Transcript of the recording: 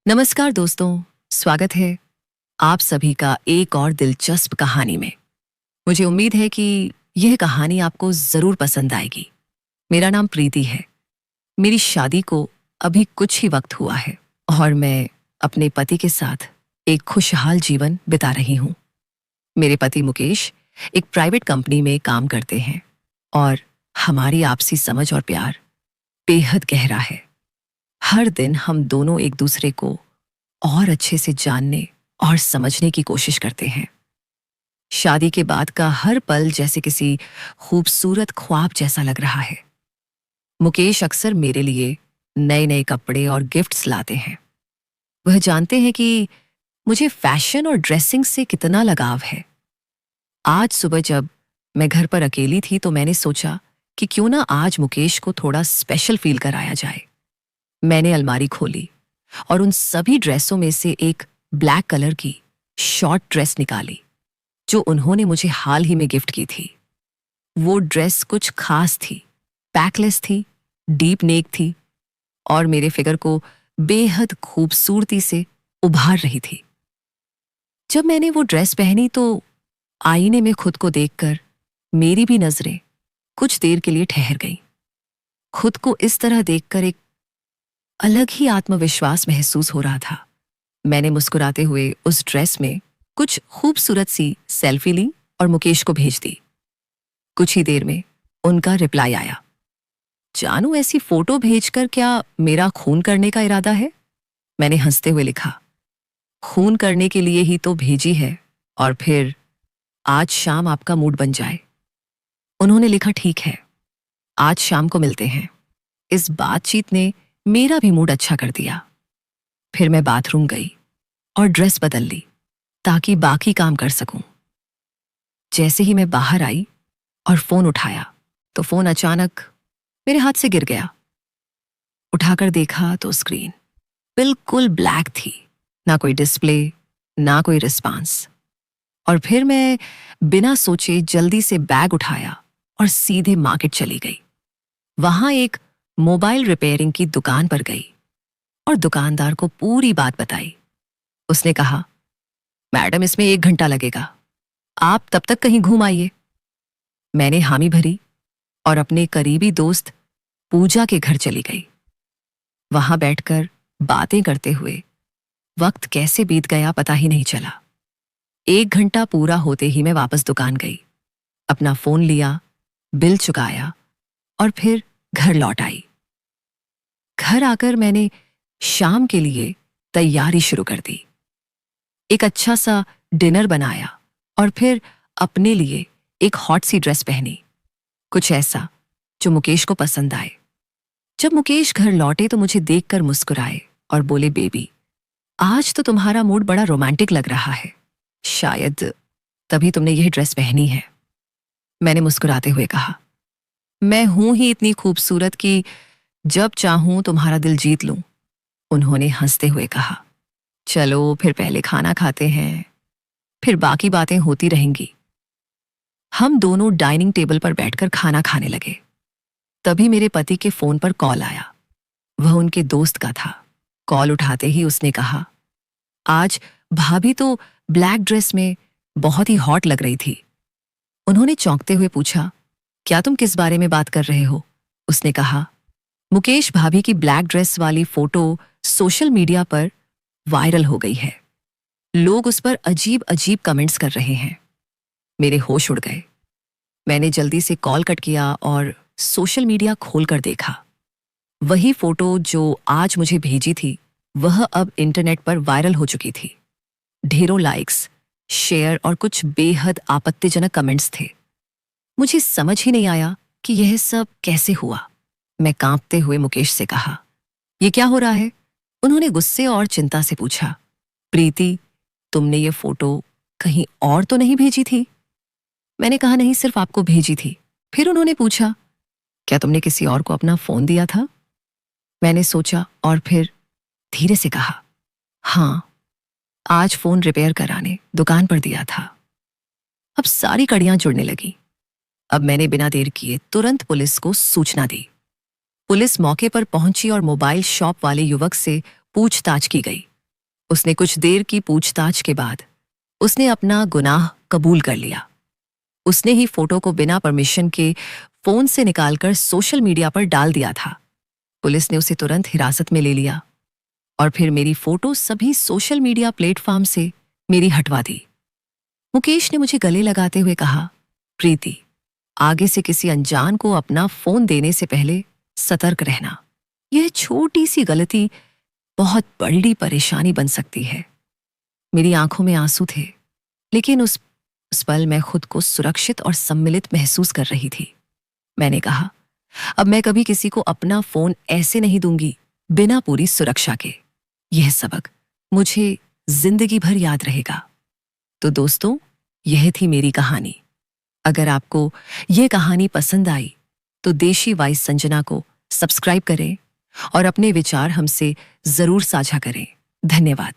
नमस्कार दोस्तों, स्वागत है आप सभी का एक और दिलचस्प कहानी में। मुझे उम्मीद है कि यह कहानी आपको जरूर पसंद आएगी। मेरा नाम प्रीति है। मेरी शादी को अभी कुछ ही वक्त हुआ है और मैं अपने पति के साथ एक खुशहाल जीवन बिता रही हूँ। मेरे पति मुकेश एक प्राइवेट कंपनी में काम करते हैं और हमारी आपसी समझ और प्यार बेहद गहरा है। हर दिन हम दोनों एक दूसरे को और अच्छे से जानने और समझने की कोशिश करते हैं। शादी के बाद का हर पल जैसे किसी खूबसूरत ख्वाब जैसा लग रहा है। मुकेश अक्सर मेरे लिए नए नए कपड़े और गिफ्ट्स लाते हैं। वह जानते हैं कि मुझे फैशन और ड्रेसिंग से कितना लगाव है। आज सुबह जब मैं घर पर अकेली थी तो मैंने सोचा कि क्यों ना आज मुकेश को थोड़ा स्पेशल फील कराया जाए। मैंने अलमारी खोली और उन सभी ड्रेसों में से एक ब्लैक कलर की शॉर्ट ड्रेस निकाली जो उन्होंने मुझे हाल ही में गिफ्ट की थी। वो ड्रेस कुछ खास थी, बैकलेस थी, डीप नेक थी और मेरे फिगर को बेहद खूबसूरती से उभार रही थी। जब मैंने वो ड्रेस पहनी तो आईने में खुद को देखकर मेरी भी नजरें कुछ देर के लिए ठहर गईं। खुद को इस तरह देखकर एक अलग ही आत्मविश्वास महसूस हो रहा था। मैंने मुस्कुराते हुए उस ड्रेस में कुछ खूबसूरत सी सेल्फी ली और मुकेश को भेज दी। कुछ ही देर में उनका रिप्लाई आया। जानू, ऐसी फोटो भेजकर क्या मेरा खून करने का इरादा है? मैंने हंसते हुए लिखा, खून करने के लिए ही तो भेजी है और फिर आज शाम आपका मूड बन जाए। उन्होंने लिखा, ठीक है, आज शाम को मिलते हैं। इस बातचीत ने मेरा भी मूड अच्छा कर दिया। फिर मैं बाथरूम गई और ड्रेस बदल ली ताकि बाकी काम कर सकूं। जैसे ही मैं बाहर आई और फोन उठाया तो फोन अचानक मेरे हाथ से गिर गया। उठाकर देखा तो स्क्रीन बिल्कुल ब्लैक थी, ना कोई डिस्प्ले, ना कोई रिस्पांस। और फिर मैं बिना सोचे जल्दी से बैग उठाया और सीधे मार्केट चली गई। वहां एक मोबाइल रिपेयरिंग की दुकान पर गई और दुकानदार को पूरी बात बताई। उसने कहा, मैडम, इसमें 1 घंटा लगेगा, आप तब तक कहीं घूम आइए। मैंने हामी भरी और अपने करीबी दोस्त पूजा के घर चली गई। वहां बैठकर बातें करते हुए वक्त कैसे बीत गया पता ही नहीं चला। 1 घंटा पूरा होते ही मैं वापस दुकान गई, अपना फोन लिया, बिल चुकाया और फिर घर लौट आई। घर आकर मैंने शाम के लिए तैयारी शुरू कर दी। एक अच्छा सा डिनर बनाया और फिर अपने लिए एक हॉट सी ड्रेस पहनी, कुछ ऐसा जो मुकेश को पसंद आए। जब मुकेश घर लौटे तो मुझे देखकर मुस्कुराए और बोले, बेबी, आज तो तुम्हारा मूड बड़ा रोमांटिक लग रहा है, शायद तभी तुमने यह ड्रेस पहनी है। मैंने मुस्कुराते हुए कहा, मैं हूं ही इतनी खूबसूरत कि जब चाहूं तुम्हारा दिल जीत लूं। उन्होंने हंसते हुए कहा, चलो फिर पहले खाना खाते हैं, फिर बाकी बातें होती रहेंगी। हम दोनों डाइनिंग टेबल पर बैठकर खाना खाने लगे। तभी मेरे पति के फोन पर कॉल आया। वह उनके दोस्त का था। कॉल उठाते ही उसने कहा, आज भाभी तो ब्लैक ड्रेस में बहुत ही हॉट लग रही थी। उन्होंने चौंकते हुए पूछा, क्या तुम किस बारे में बात कर रहे हो? उसने कहा, मुकेश भाभी की ब्लैक ड्रेस वाली फोटो सोशल मीडिया पर वायरल हो गई है। लोग उस पर अजीब अजीब कमेंट्स कर रहे हैं। मेरे होश उड़ गए। मैंने जल्दी से कॉल कट किया और सोशल मीडिया खोलकर देखा। वही फोटो जो आज मुझे भेजी थी वह अब इंटरनेट पर वायरल हो चुकी थी। ढेरों लाइक्स, शेयर और कुछ बेहद आपत्तिजनक कमेंट्स थे। मुझे समझ ही नहीं आया कि यह सब कैसे हुआ। मैं कांपते हुए मुकेश से कहा, यह क्या हो रहा है? उन्होंने गुस्से और चिंता से पूछा, प्रीति, तुमने ये फोटो कहीं और तो नहीं भेजी थी? मैंने कहा, नहीं, सिर्फ आपको भेजी थी। फिर उन्होंने पूछा, क्या तुमने किसी और को अपना फोन दिया था? मैंने सोचा और फिर धीरे से कहा, हाँ, आज फोन रिपेयर कराने दुकान पर दिया था। अब सारी कड़ियां जुड़ने लगी। अब मैंने बिना देर किए तुरंत पुलिस को सूचना दी। पुलिस मौके पर पहुंची और मोबाइल शॉप वाले युवक से पूछताछ की गई। उसने कुछ देर की पूछताछ के बाद उसने अपना गुनाह कबूल कर लिया। उसने ही फोटो को बिना परमिशन के फोन से निकालकर सोशल मीडिया पर डाल दिया था। पुलिस ने उसे तुरंत हिरासत में ले लिया और फिर मेरी फोटो सभी सोशल मीडिया प्लेटफॉर्म से मेरी हटवा दी। मुकेश ने मुझे गले लगाते हुए कहा, प्रीति, आगे से किसी अनजान को अपना फोन देने से पहले सतर्क रहना। यह छोटी सी गलती बहुत बड़ी परेशानी बन सकती है। मेरी आंखों में आंसू थे, लेकिन उस पल मैं खुद को सुरक्षित और सम्मिलित महसूस कर रही थी। मैंने कहा, अब मैं कभी किसी को अपना फोन ऐसे नहीं दूंगी बिना पूरी सुरक्षा के। यह सबक मुझे जिंदगी भर याद रहेगा। तो दोस्तों, यह थी मेरी कहानी। अगर आपको यह कहानी पसंद आई तो देशी वॉइस संजना को सब्सक्राइब करें और अपने विचार हमसे जरूर साझा करें। धन्यवाद।